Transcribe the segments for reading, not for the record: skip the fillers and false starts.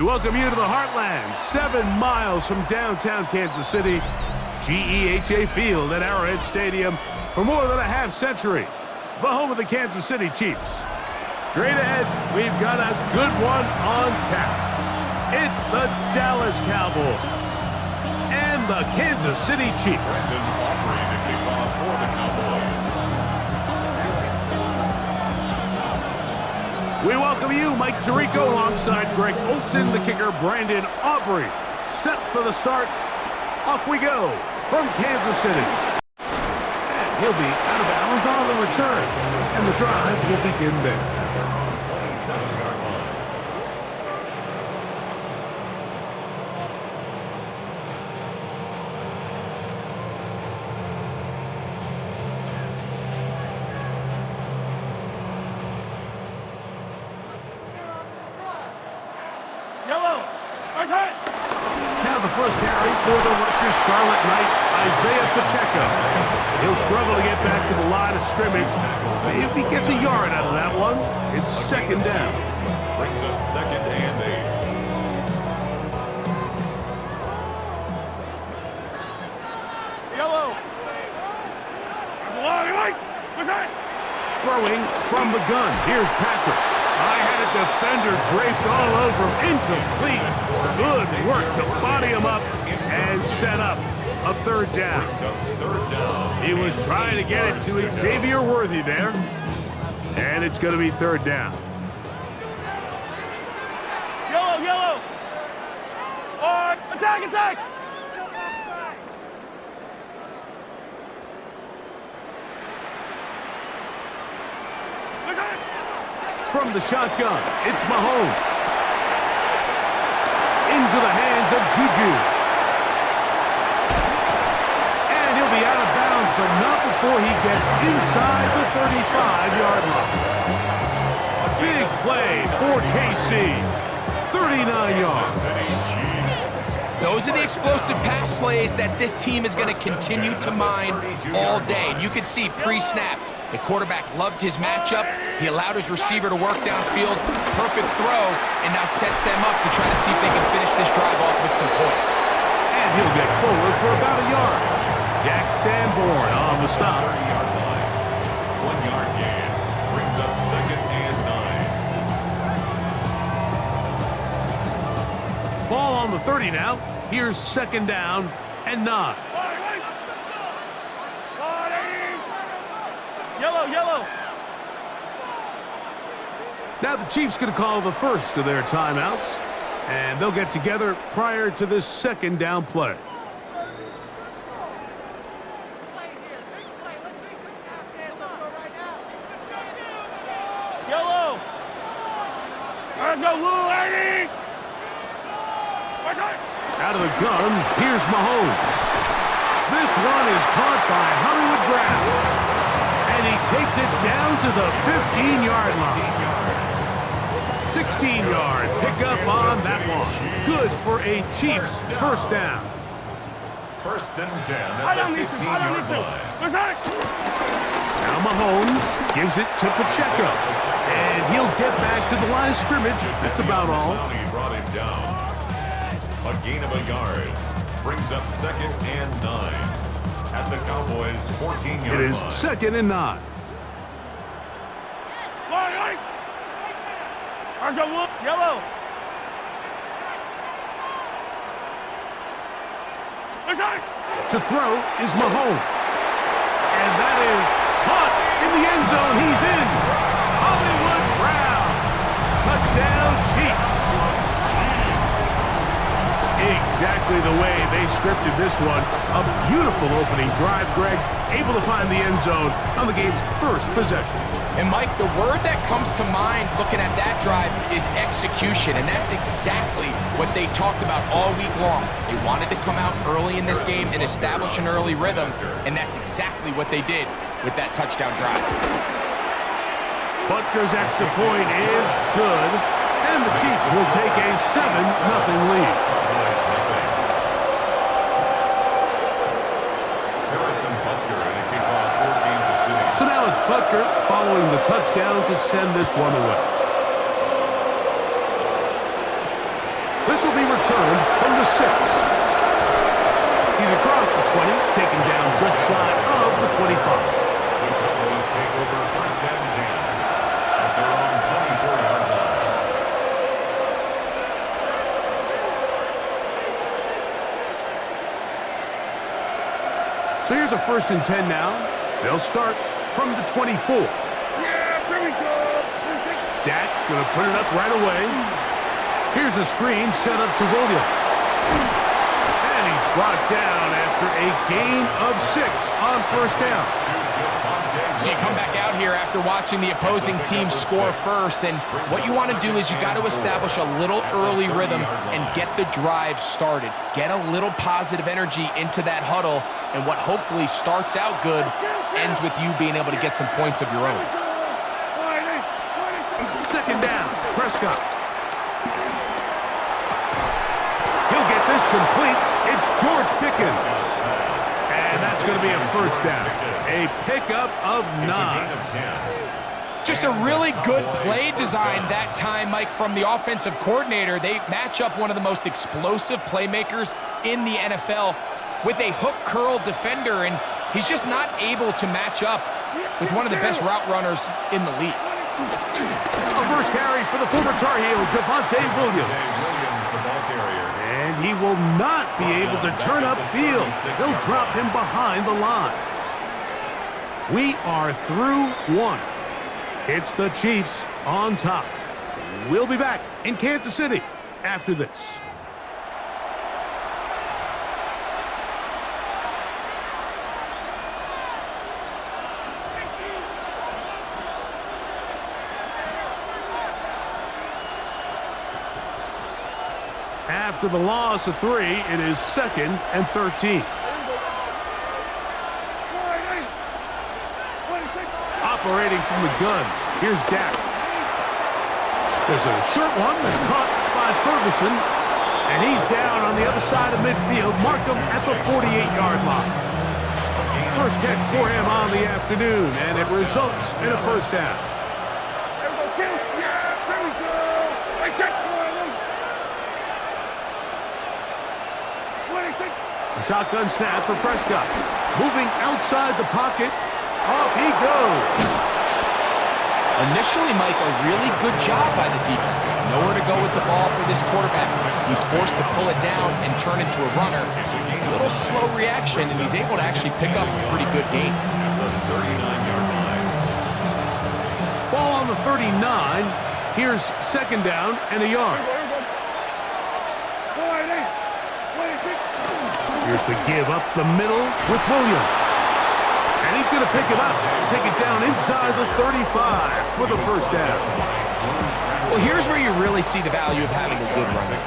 We welcome you to the Heartland, 7 miles from downtown Kansas City, GEHA Field at Arrowhead Stadium for more than a half century, the home of the Kansas City Chiefs. Straight ahead, we've got a good one on tap. It's the Dallas Cowboys and the Kansas City Chiefs. We welcome you, Mike Tirico, alongside Greg Olson, the kicker, Brandon Aubrey. Set for the start. Off we go from Kansas City. And he'll be out of bounds on the return. And the drive will begin there. 27-yard line. Now the first carry for the Rutgers Scarlet Knight, Isaiah Pacheco. He'll struggle to get back to the line of scrimmage. If he gets a yard out of that one, it's second down. Brings up 2nd and 8. Yellow. Throwing from the gun. Here's Patrick. I had a defender draped all over him. Incomplete. Good work to body him up and set up a third down. He was trying to get it to Xavier Worthy there. And it's going to be third down. Yellow, yellow. Attack, attack. From the shotgun, it's Mahomes. Into the hands of Juju. And he'll be out of bounds, but not before he gets inside the 35-yard line. Big play for KC. 39 yards. Those are the explosive pass plays that this team is going to continue to mine all day. And you can see pre-snap, the quarterback loved his matchup. He allowed his receiver to work downfield. Perfect throw, and now sets them up to try to see if they can finish this drive off with some points. And he'll get forward for about a yard. Jack Sanborn on the stop. 1-yard gain. Brings up 2nd and 9. Ball on the 30 now. Here's second down and 9. Yellow, yellow. Now the Chiefs going to call the first of their timeouts, and they'll get together prior to this second down play. Yellow. Let's go, Blue Lady. Out of the gun, here's Mahomes. This one is caught by Hollywood Brown. And he takes it down to the 15-yard line. 16-yard pickup on that one. Good for a Chiefs first down. 1st and 10 at the 15-yard line. Now Mahomes gives it to Pacheco. And he'll get back to the line of scrimmage. That's about all. He brought him down. A gain of a yard. Brings up 2nd and 9. At the Cowboys' 14-yard line. It is 2nd and 9. Yellow. To throw is Mahomes. And that is caught in the end zone. He's in. Hollywood Brown. Touchdown, Chiefs. Exactly the way they scripted this one. A beautiful opening drive, Greg. Able to find the end zone on the game's first possession. And Mike, the word that comes to mind looking at that drive is execution, and that's exactly what they talked about all week long. They wanted to come out early in this game and establish an early rhythm, and that's exactly what they did with that touchdown drive. Butker's extra point is good, and the Chiefs will take a 7-0 lead. So now it's Butker following the touchdown to send this one away. This will be returned from the 6. He's across the 20, taken down just shy of the 25. The Cowboys take over first and 10 at their own 24-yard line. So here's a first and 10 now. They'll start from the 24. Yeah, here we go. Dak going to put it up right away. Here's a screen set up to Williams. And he's brought down after a gain of 6 on first down. So you come back out here after watching the opposing team score first, and what you want to do is you got to establish a little early rhythm and get the drive started. Get a little positive energy into that huddle, and what hopefully starts out good ends with you being able to get some points of your own. Second down, Prescott. He'll get this complete. It's George Pickens. And that's going to be a first down. A pickup of 9. Just a really good play design that time, Mike, from the offensive coordinator. They match up one of the most explosive playmakers in the NFL with a hook curl defender, and he's just not able to match up with one of the best route runners in the league. A first carry for the former Tar Heel, Javonte Williams. The ball carrier. And he will not be able to turn upfield. They'll drop him behind the line. We are through 1. It's the Chiefs on top. We'll be back in Kansas City after this. After the loss of 3, it is 2nd and 13. Operating from the gun, here's Dak. There's a short one that's caught by Ferguson, and he's down on the other side of midfield. Mark him at the 48-yard line. First catch for him on the afternoon, and it results in a first down. A shotgun snap for Prescott. Moving outside the pocket. Off he goes. Initially, Mike, a really good job by the defense. Nowhere to go with the ball for this quarterback. He's forced to pull it down and turn into a runner. A little slow reaction, and he's able to actually pick up a pretty good gain. At the 39-yard line. Ball on the 39. Here's second down and a yard. Here's the give up the middle with Williams. And he's going to pick it up, take it down inside the 35 for the first down. Well, here's where you really see the value of having a good runner.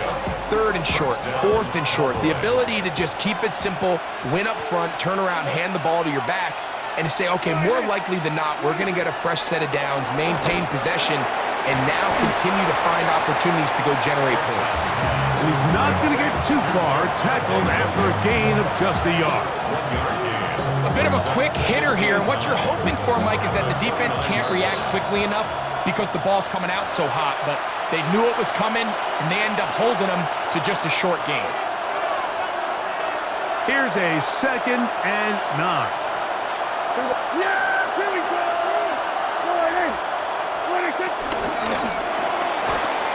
3rd and short, 4th and short. The ability to just keep it simple, win up front, turn around, hand the ball to your back, and to say, okay, more likely than not, we're going to get a fresh set of downs, maintain possession, and now continue to find opportunities to go generate points. And he's not going to get too far, tackled after a gain of just a yard. A bit of a quick hitter here. What you're hoping for, Mike, is that the defense can't react quickly enough because the ball's coming out so hot. But they knew it was coming, and they end up holding them to just a short gain. Here's a 2nd and 9. Yeah, here we go.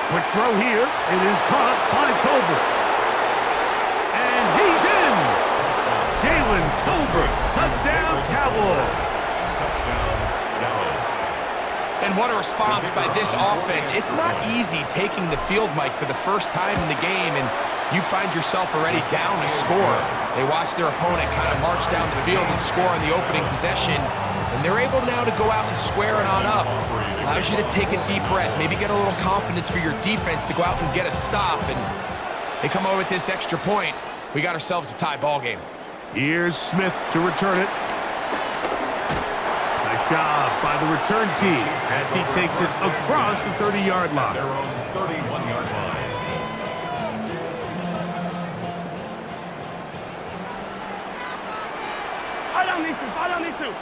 Quick throw here. It is caught by Tolbert. And he's in. Jalen Tolbert. Touchdown, Cowboys. Touchdown, Dallas. And what a response by this offense. It's not easy taking the field, Mike, for the first time in the game, and you find yourself already down to score. They watch their opponent kind of march down the field and score on the opening possession, and they're able now to go out and square it on up. Allows you to take a deep breath, maybe get a little confidence for your defense to go out and get a stop, and they come over with this extra point. We got ourselves a tie ball game. Here's Smith to return it. Nice job by the return team as he takes it across the 30-yard line. Their own 31-yard line. Fight on these two.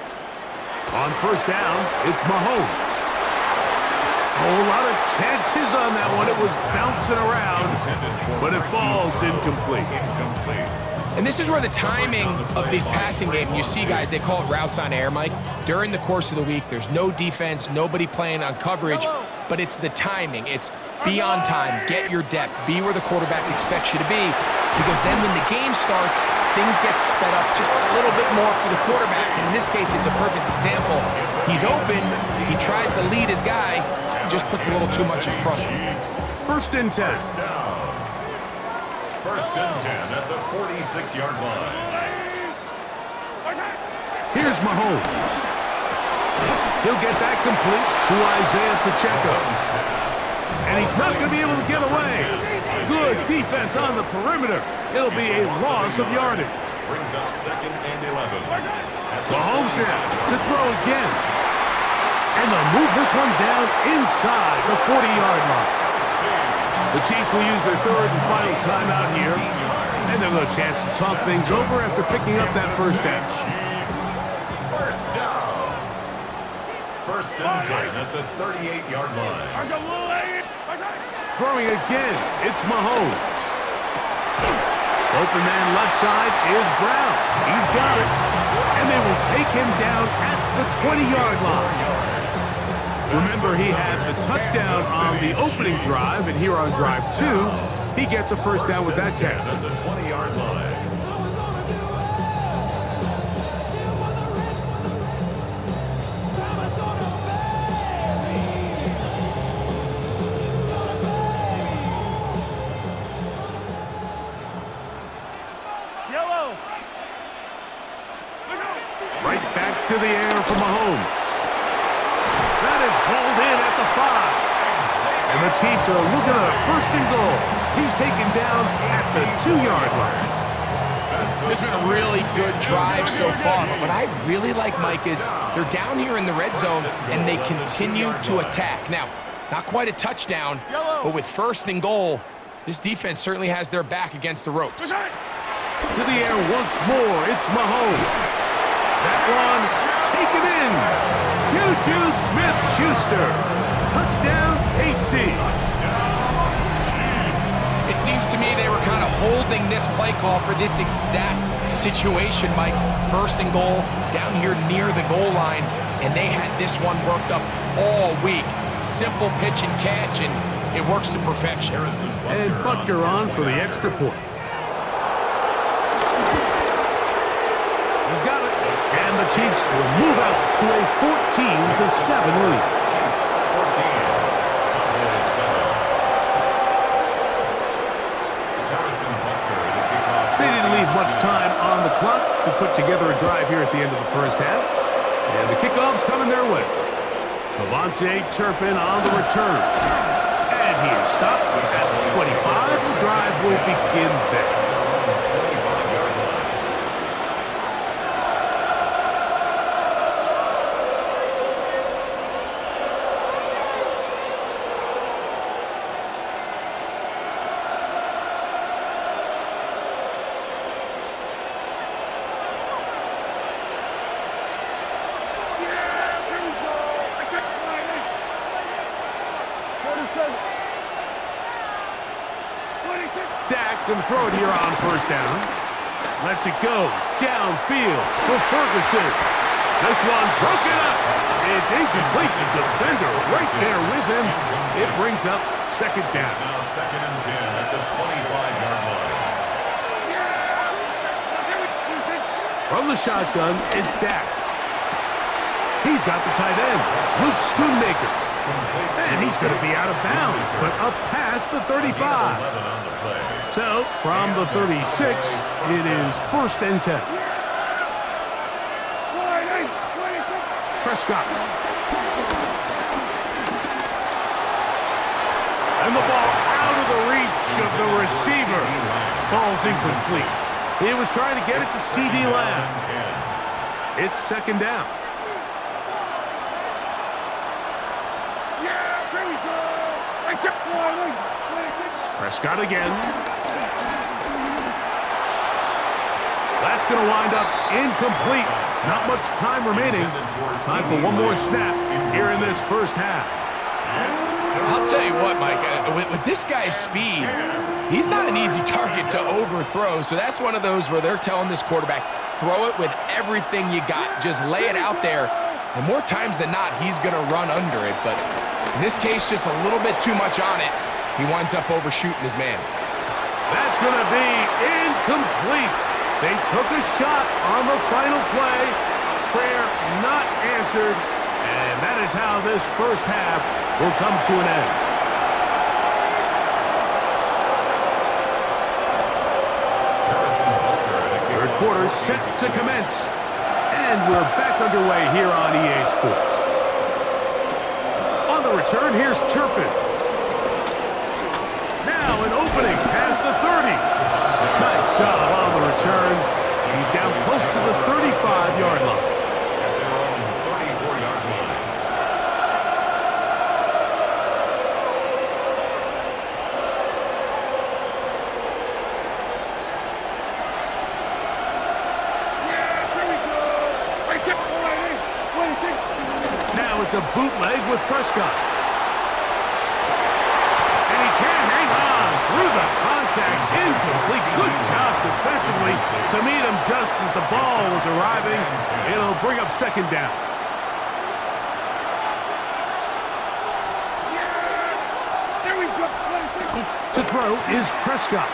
On first down, it's Mahomes. whole lot of chances on that one. It was bouncing around, but it falls incomplete. And this is where the timing of this passing game, you see guys, they call it routes on air, Mike. During the course of the week, there's no defense, nobody playing on coverage, but it's the timing. It's be on time, get your depth, be where the quarterback expects you to be, because then when the game starts, things get sped up just a little bit more for the quarterback. And in this case, it's a perfect example. He's open, he tries to lead his guy, he just puts a little too much in front. First and 10. First and 10 at the 46-yard line. Here's Mahomes. He'll get that complete to Isaiah Pacheco. And he's not going to be able to get away. Good defense on the perimeter. It'll be a loss of yardage. Brings up second and 11. Mahomes now to throw again. And they'll move this one down inside the 40-yard line. The Chiefs will use their third and final timeout here. And they'll have a chance to talk things over after picking up that first down. First down. First and 10 at the 38-yard line. Throwing again, it's Mahomes. Open man left side is Brown. He's got it. And they will take him down at the 20-yard line. Remember, he had the touchdown on the opening drive, and here on drive 2, he gets a first down with that catch. At the 20-yard line. Right back to the air for Mahomes. That is hauled in at the 5. And the Chiefs are looking at a first and goal. He's taken down at the 2-yard line. This has been a really good drive so far, but what I really like, Mike, is they're down here in the red zone, and they continue to attack. Now, not quite a touchdown, but with first and goal, this defense certainly has their back against the ropes. To the air once more, it's Mahomes. That one taken in. Juju Smith-Schuster. Touchdown, KC. It seems to me they were kind of holding this play call for this exact situation, Mike. First and goal, down here near the goal line, and they had this one worked up all week. Simple pitch and catch, and it works to perfection. And Butker on for the extra point. He's got it. And the Chiefs will move out to a 14-7 lead. They didn't leave much time on the clock to put together a drive here at the end of the first half. And the kickoff's coming their way. Cavante Turpin on the return. And he is stopped at the 25. The drive will begin there. Dak can throw it here on first down. Lets it go downfield for Ferguson. This one broken up. It's incomplete. The defender right there with him. It brings up second down. It's now second and 10 at the 25-yard line. From the shotgun, it's Dak. He's got the tight end, Luke Schoonmaker. And he's going to be out of bounds, but up past the 35. So, from the 36, it is first and 10. Prescott. And the ball out of the reach of the receiver. Falls incomplete. He was trying to get it to C.D. Lamb. It's second down. Prescott again. That's going to wind up incomplete. Not much time remaining. Time for one more snap here in this first half. I'll tell you what, Mike, with this guy's speed, he's not an easy target to overthrow. So that's one of those where they're telling this quarterback, throw it with everything you got. Just lay it out there. And more times than not, he's going to run under it. But in this case, just a little bit too much on it. He winds up overshooting his man. That's going to be incomplete. They took a shot on the final play. Prayer not answered. And that is how this first half will come to an end. Third quarter set to commence. And we're back underway here on EA Sports. On the return, here's Turpin. Now an opening past the 30. Nice job on the return. He's down close to the 35-yard line. Now it's a bootleg with Prescott. And he can't hang on through the contact. Incomplete. Good job defensively to meet him just as the ball was arriving. It'll bring up second down. There we go. To throw is Prescott.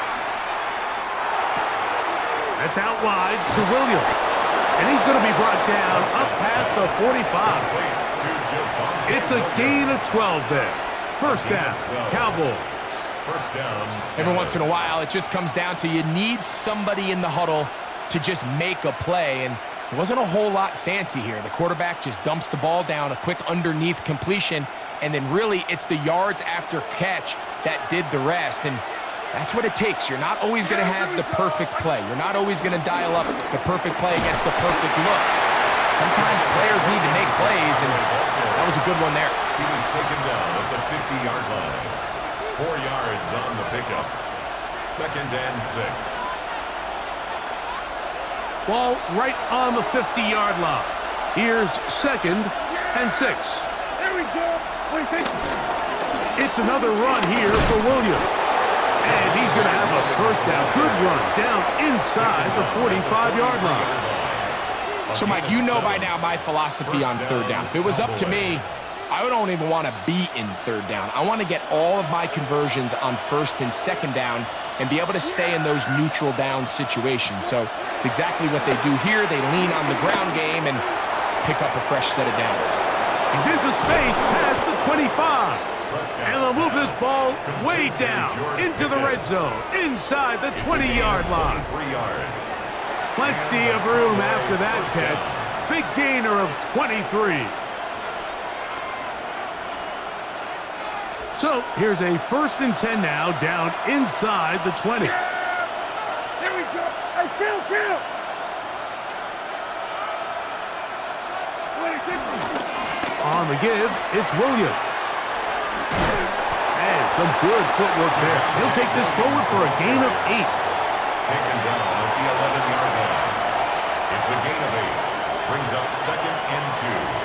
That's out wide to Williams. And he's going to be brought down up past the 45. It's a gain of 12 there. First down, Cowboys. First down. Every once in a while, it just comes down to you need somebody in the huddle to just make a play. And it wasn't a whole lot fancy here. The quarterback just dumps the ball down, a quick underneath completion, and then really it's the yards after catch that did the rest. And that's what it takes. You're not always going to have the perfect play. You're not always going to dial up the perfect play against the perfect look. Sometimes players need to make plays, and that was a good one there. He was taken down at the 50-yard line. 4 yards on the pickup. Second and 6. Ball right on the 50-yard line. Here's second and 6. There we go. What do you think? It's another run here for Williams. And he's going to have a first down. Good run down inside the 45-yard line. So, Mike, you know by now my philosophy on third down. If it was up to me, I don't even want to be in third down. I want to get all of my conversions on first and second down and be able to stay in those neutral down situations. So it's exactly what they do here. They lean on the ground game and pick up a fresh set of downs. He's into space past the 25. And they'll move this ball way down into the red zone, inside the 20-yard line. 3 yards. Plenty of room after that catch. Big gainer of 23. So here's a first and 10 now, down inside the 20. There we go. Hey, kill. What do you think? On the give, it's Williams. And some good footwork there. He'll take this forward for a gain of 8. Taken down at the 11-yard line. It's a gain of 8. Brings up second and 2.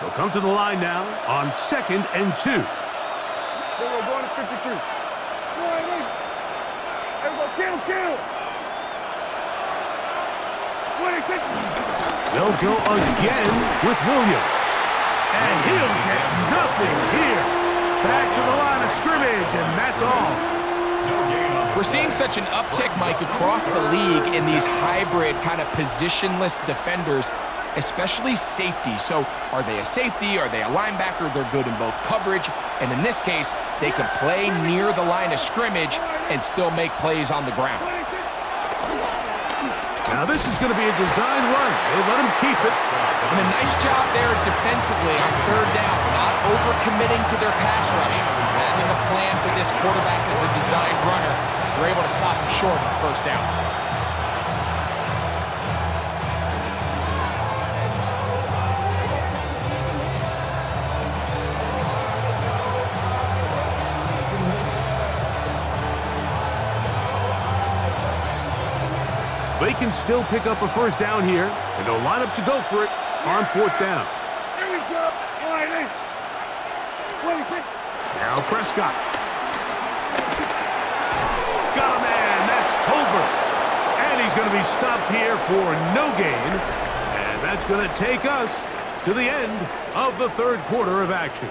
He'll come to the line now on second and 2. There we go, going to 53. Wait. There we go, kill. What do you think? They'll go again with Williams. And he'll get nothing here. Back to the line of scrimmage, and that's all. We're seeing such an uptick, Mike, across the league in these hybrid kind of positionless defenders, especially safety. So are they a safety? Are they a linebacker? They're good in both coverage. And in this case, they can play near the line of scrimmage and still make plays on the ground. Now this is going to be a design run. They let him keep it. And a nice job there defensively on third down, not overcommitting to their pass rush. Having a plan for this quarterback as a designed runner, they're able to stop him short of the first down. They can still pick up a first down here, and they'll line up to go for it. on 4th down. Here we go. All right, hey. 26. Now Prescott. Got a man. That's Tolbert. And he's going to be stopped here for no gain. And that's going to take us to the end of the 3rd quarter of action.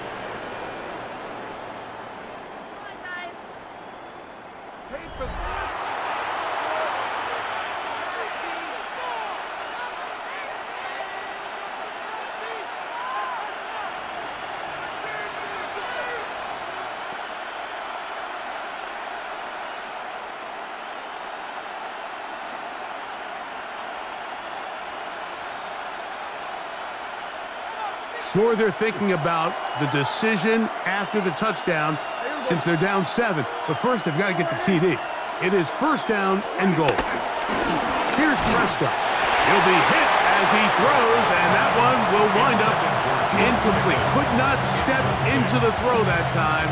Sure, they're thinking about the decision after the touchdown since they're down 7. But first, they've got to get the TD. It is 1st down and goal. Here's Prescott. He'll be hit as he throws, and that one will wind up incomplete. Could not step into the throw that time.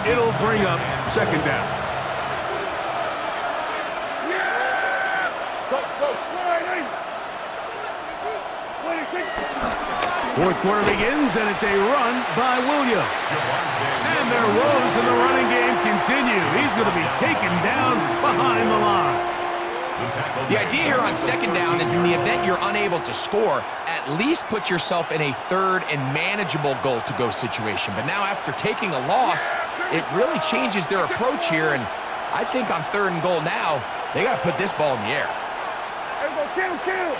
It'll bring up 2nd down. Go, go. All right, hey. 26. 4th quarter begins, and it's a run by Williams. And their woes in the running game continue. He's going to be taken down behind the line. The idea here on 2nd down is in the event you're unable to score, at least put yourself in a 3rd and manageable goal-to-go situation. But now after taking a loss, it really changes their approach here. And I think on 3rd and goal now, they got to put this ball in the air. There we go. Kill, kill.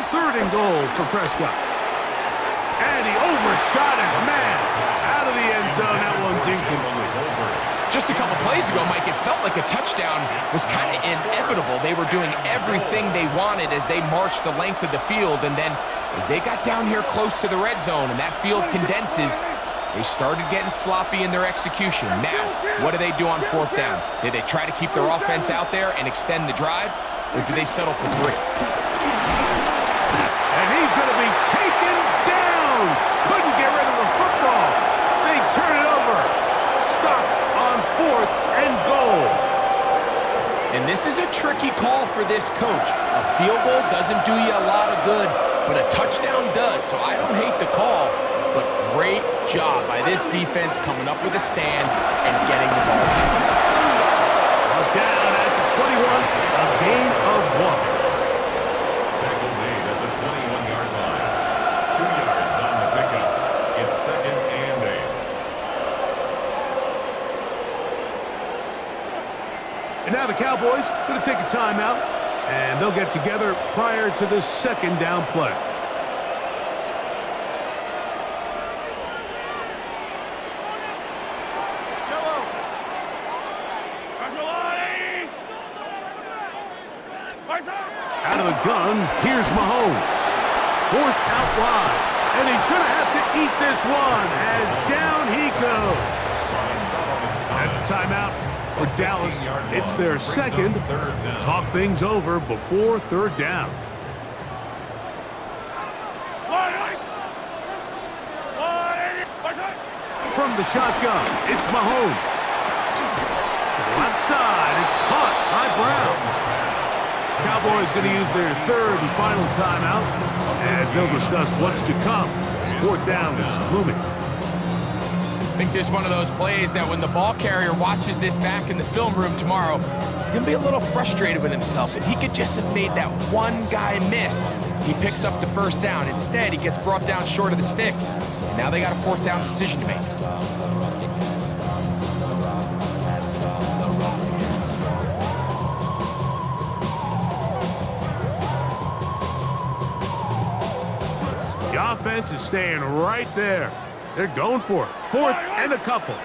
3rd and goal for Prescott. And he overshot his man out of the end zone. That one's incomplete. Just a couple plays ago, Mike, it felt like a touchdown was kind of inevitable. They were doing everything they wanted as they marched the length of the field. And then as they got down here close to the red zone and that field condenses, they started getting sloppy in their execution. Now, what do they do on 4th down? Did they try to keep their offense out there and extend the drive? Or do they settle for 3? And he's going to be taken down. Couldn't get rid of the football. They turn it over. Stopped on 4th and goal. And this is a tricky call for this coach. A field goal doesn't do you a lot of good, but a touchdown does. So I don't hate the call, but great job by this defense coming up with a stand and getting the ball. Down at the 21, a gain of 1. Tackle made at the 21-yard line. 2 yards on the pickup. It's 2nd and 8. And now the Cowboys going to take a timeout, and they'll get together prior to the 2nd down play. Out of the gun, here's Mahomes. Forced out wide, and he's going to have to eat this one as down he goes. That's a timeout for Dallas. It's their 2nd. Talk things over before 3rd down. From the shotgun, it's Mahomes. To the left side, it's caught by Brown. Cowboys going to use their 3rd and final timeout as they'll discuss what's to come as 4th down is looming. I think this is one of those plays that when the ball carrier watches this back in the film room tomorrow, he's going to be a little frustrated with himself. If he could just have made that one guy miss, he picks up the 1st down. Instead, he gets brought down short of the sticks. And now they got a 4th down decision to make. The offense is staying right there. They're going for it. 4th and a couple.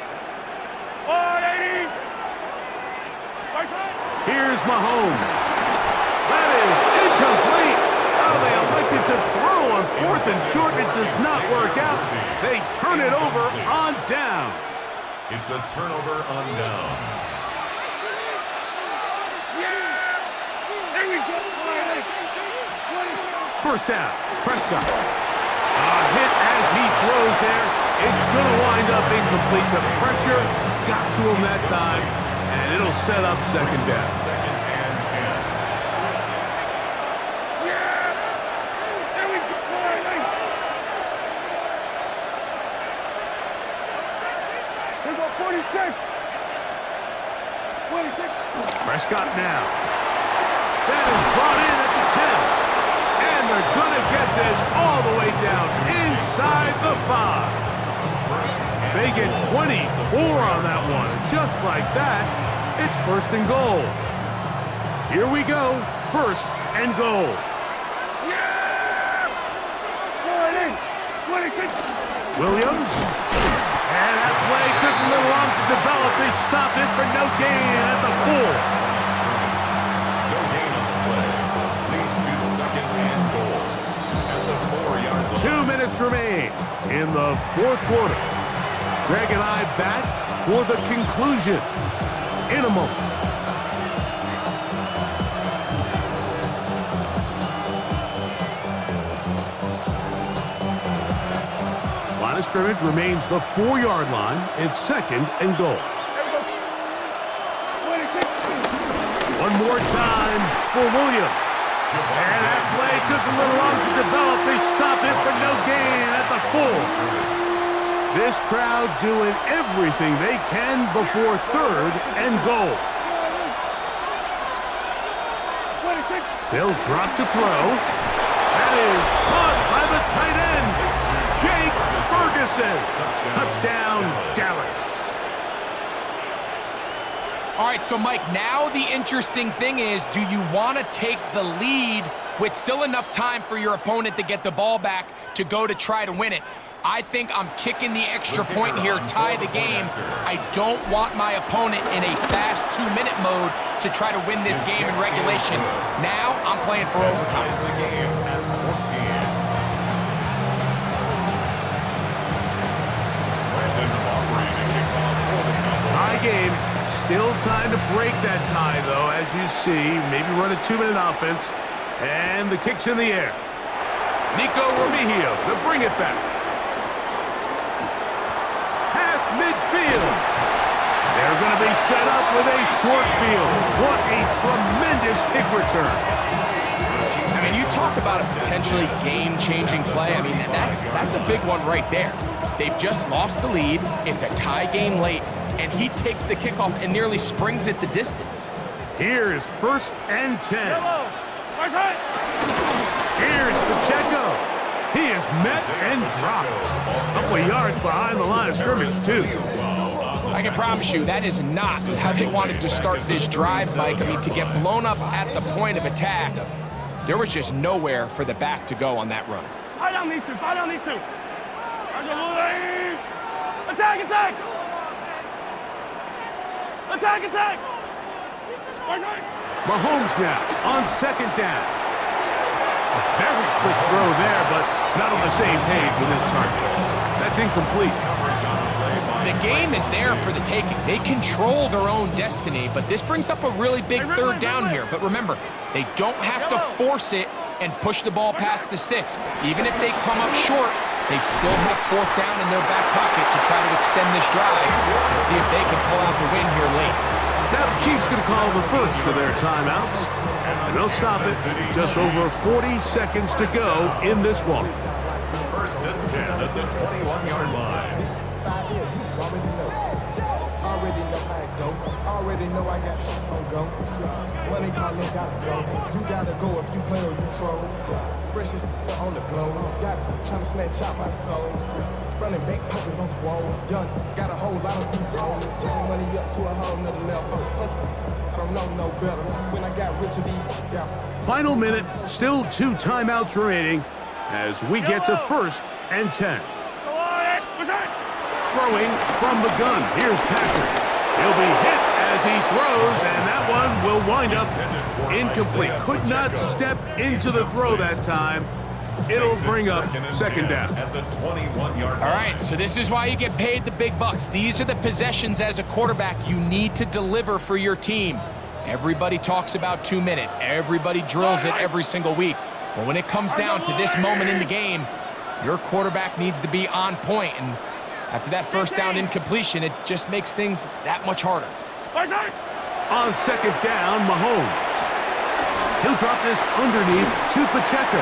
Here's Mahomes. That is incomplete. Oh, they elected to throw on 4th and short. It does not work out. They turn it over on down. It's a turnover on down. There we go. 1st down, Prescott. Hit as he throws there. It's going to wind up incomplete. The pressure got to him that time, and it'll set up 2nd down. Prescott now. That is brought in at the 10. And they're going to get this all the way down inside the 5. They get 24 on that one. Just like that, it's first and goal. Here we go. First and goal. Williams. And that play took a little long to develop. They stopped it for no gain at the 4. No gain on the play. Leads to second and goal at the 4-yard line. 2 minutes remain in the fourth quarter. Greg and I back for the conclusion in a moment. Line of scrimmage remains the 4-yard line. It's second and goal. One more time for Williams. And that play took a little long to develop. They stop it for no gain at the 4. This crowd doing everything they can before third and goal. They'll drop to throw. That is caught by the tight end, Jake Ferguson. Touchdown, Dallas. All right, so Mike, now the interesting thing is, do you want to take the lead with still enough time for your opponent to get the ball back to go to try to win it? I think I'm kicking the extra point here, tie the game. I don't want my opponent in a fast 2-minute mode to try to win this game in regulation. Now I'm playing for overtime. Tie game. Still time to break that tie, though, as you see. Maybe run a 2-minute offense. And the kick's in the air. Nico Remigio to bring it back. Midfield. They're going to be set up with a short field. What a tremendous kick return. I mean, you talk about a potentially game-changing play. I mean, that's a big one right there. They've just lost the lead. It's a tie game late, and he takes the kickoff and nearly springs it the distance. Here's first and 10. Here's Pacheco. He is met and dropped. A couple of yards behind the line of scrimmage, too. I can promise you that is not how they wanted to start this drive, Mike. I mean, to get blown up at the point of attack, there was just nowhere for the back to go on that run. Fire down these two. Fire down these two. Attack, attack. Attack, attack. Mahomes now on second down. A very quick throw there, but not on the same page with his target. That's incomplete. The game is there for the taking. They control their own destiny, but this brings up a really big third down here. But remember, they don't have to force it and push the ball past the sticks. Even if they come up short, they still have fourth down in their back pocket to try to extend this drive and see if they can pull out the win here late. Now the Chiefs going to call the first of their timeouts. And they'll stop it. Just over 40 seconds to go in this one. First and 10 at the 21-yard line. Already know I got shit on go. Money calling, gotta go. You gotta go if you play or you troll. Fresh on the blow. Got trying to snatch out my soul. Running back pockets on swole. Young, got a whole lot of seats on. Turning money up to a whole nother level. I don't know no better. When I got rich and deep, Final minute, still 2 timeouts remaining as we get to first and 10. Throwing from the gun. Here's Patrick. He'll be hit as he throws, and that one will wind up incomplete. Could not step into the throw that time. It'll bring up second down. At the 21-yard line. All right, so this is why you get paid the big bucks. These are the possessions as a quarterback you need to deliver for your team. Everybody talks about 2 minutes. Everybody drills it every single week. But when it comes down to this moment in the game, your quarterback needs to be on point. And after that first down incompletion, it just makes things that much harder. On second down, Mahomes. He'll drop this underneath to Pacheco.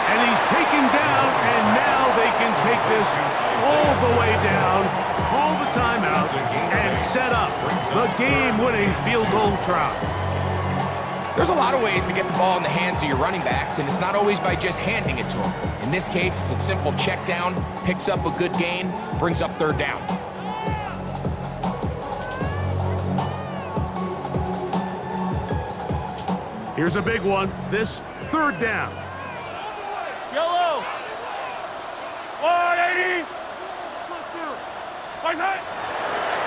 And he's taken down, and now they can take this all the way down call the timeout and set up the game-winning field goal try. There's a lot of ways to get the ball in the hands of your running backs, and it's not always by just handing it to them. In this case, it's a simple check down, picks up a good gain, brings up third down. Here's a big one. This third down. Yellow. 180.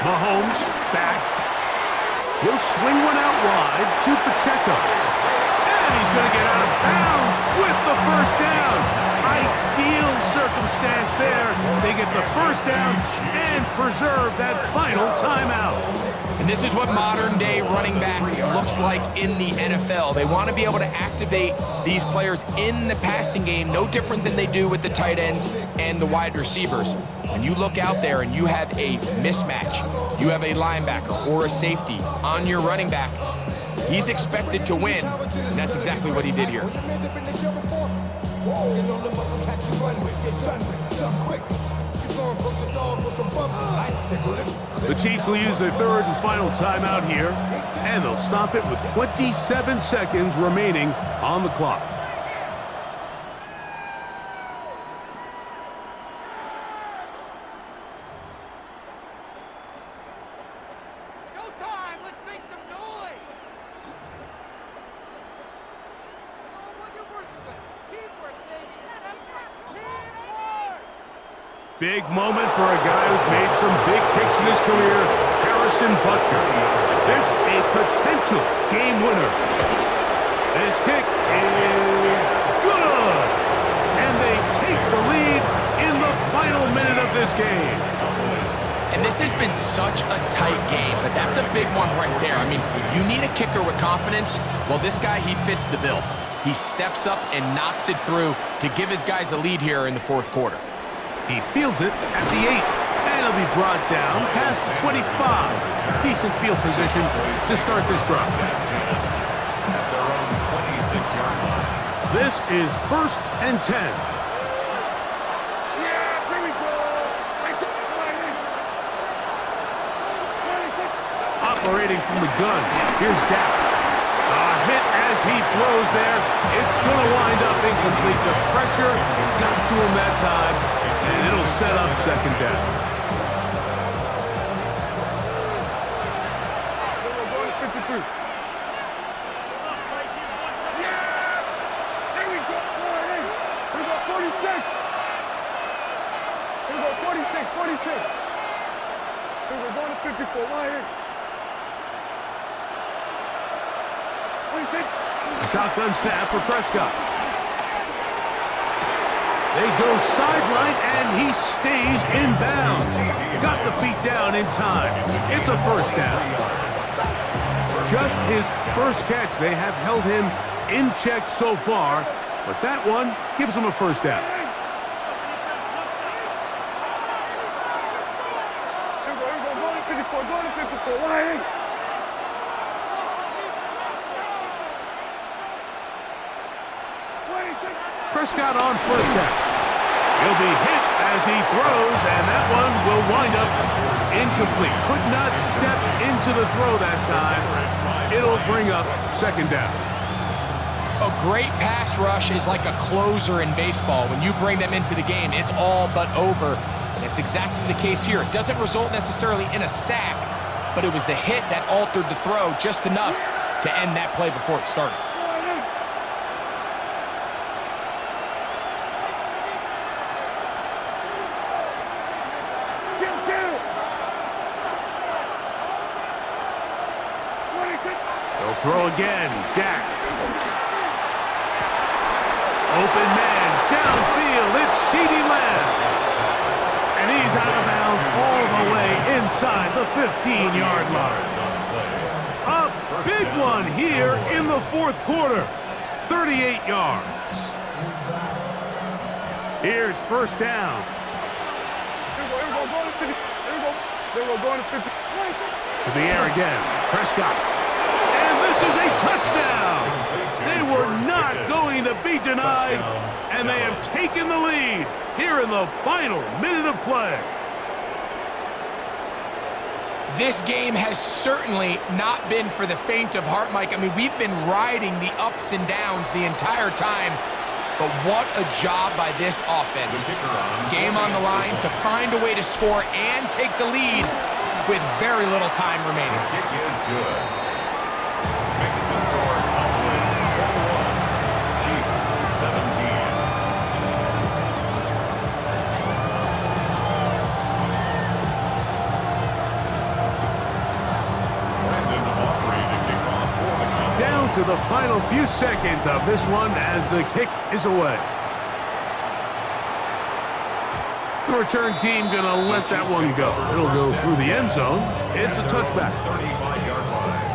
Mahomes back. He'll swing one out wide to Pacheco. And he's going to get out of bounds with the first down. Ideal circumstance there. They get the first down and preserve that final timeout. And this is what modern-day running back looks like in the NFL. They want to be able to activate these players in the passing game, no different than they do with the tight ends and the wide receivers. When you look out there and you have a mismatch, you have a linebacker or a safety on your running back, he's expected to win, and that's exactly what he did here. The Chiefs will use their third and final timeout here, and they'll stop it with 27 seconds remaining on the clock. Showtime! Let's make some noise! Teamwork, baby! Teamwork! Big moment for a guy who's made some big kicks in his career, Harrison Butker. This a potential game winner. This kick is good! And they take the lead in the final minute of this game. And this has been such a tight game, but that's a big one right there. I mean, you need a kicker with confidence. Well, this guy, he fits the bill. He steps up and knocks it through to give his guys a lead here in the fourth quarter. He fields it at the 8, and it'll be brought down past the 25. Decent field position to start this drive. At their own 26-yard line. This is 1st and 10. Yeah, here we go. Operating from the gun, here's Dak. A hit as he throws there. It's going to wind up incomplete. The pressure got to him that time, and it'll set up second down. We're going to 53. Yeah! There we go. Here we go, 46. Here we go, 46, 46. Here we're going to 54. Right here. 26. A shotgun snap for Prescott. They go sideline, and he stays in bounds. Got the feet down in time. It's a first down. Just his first catch. They have held him in check so far, but that one gives him a first down. Here we go, going to 54, going to 54. Right here. Prescott on first down. He'll be hit as he throws, and that one will wind up incomplete. Could not step into the throw that time. It'll bring up second down. A great pass rush is like a closer in baseball. When you bring them into the game, it's all but over. That's exactly the case here. It doesn't result necessarily in a sack, but it was the hit that altered the throw just enough to end that play before it started. They'll throw again. Dak. Open man. Downfield. It's CeeDee Lamb. And he's out of bounds all the way inside the 15-yard line. A big one here in the fourth quarter. 38 yards. Here's first down. Here we go, going to 50. Here we go, going to 50. To the air again. Prescott. And this is a touchdown. They were not going to be denied, and they have taken the lead here in the final minute of play. This game has certainly not been for the faint of heart, Mike. I mean, we've been riding the ups and downs the entire time, but what a job by this offense. Game on the line to find a way to score and take the lead with very little time remaining. The kick is good. Makes the score Cowboys 41, Chiefs 17. Down to the final few seconds of this one as the kick is away. The return team gonna let that one go. It'll go through the end zone. It's a touchback. 35-yard line.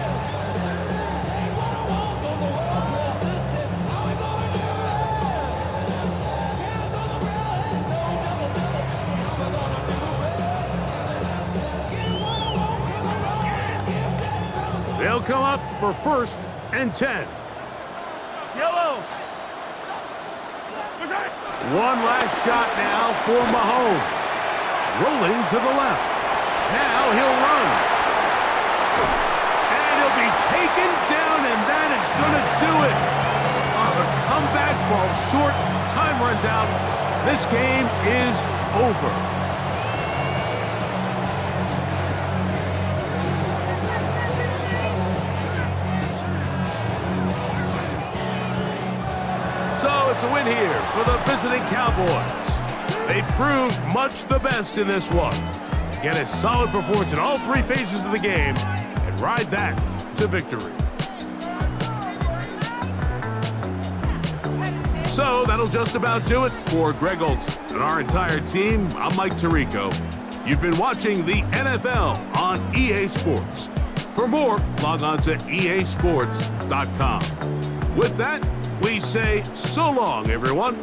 They'll come up for 1st and 10. Yellow. One last shot now for Mahomes. Rolling to the left. Now he'll run. And he'll be taken down, and that is going to do it. Oh, the comeback falls short. Time runs out. This game is over. So it's a win here for the visiting Cowboys. They proved much the best in this one. Get a solid performance in all 3 phases of the game and ride that to victory. So that'll just about do it for Greg Olson and our entire team. I'm Mike Tirico. You've been watching the NFL on EA Sports. For more, log on to easports.com. With that, we say so long, everyone.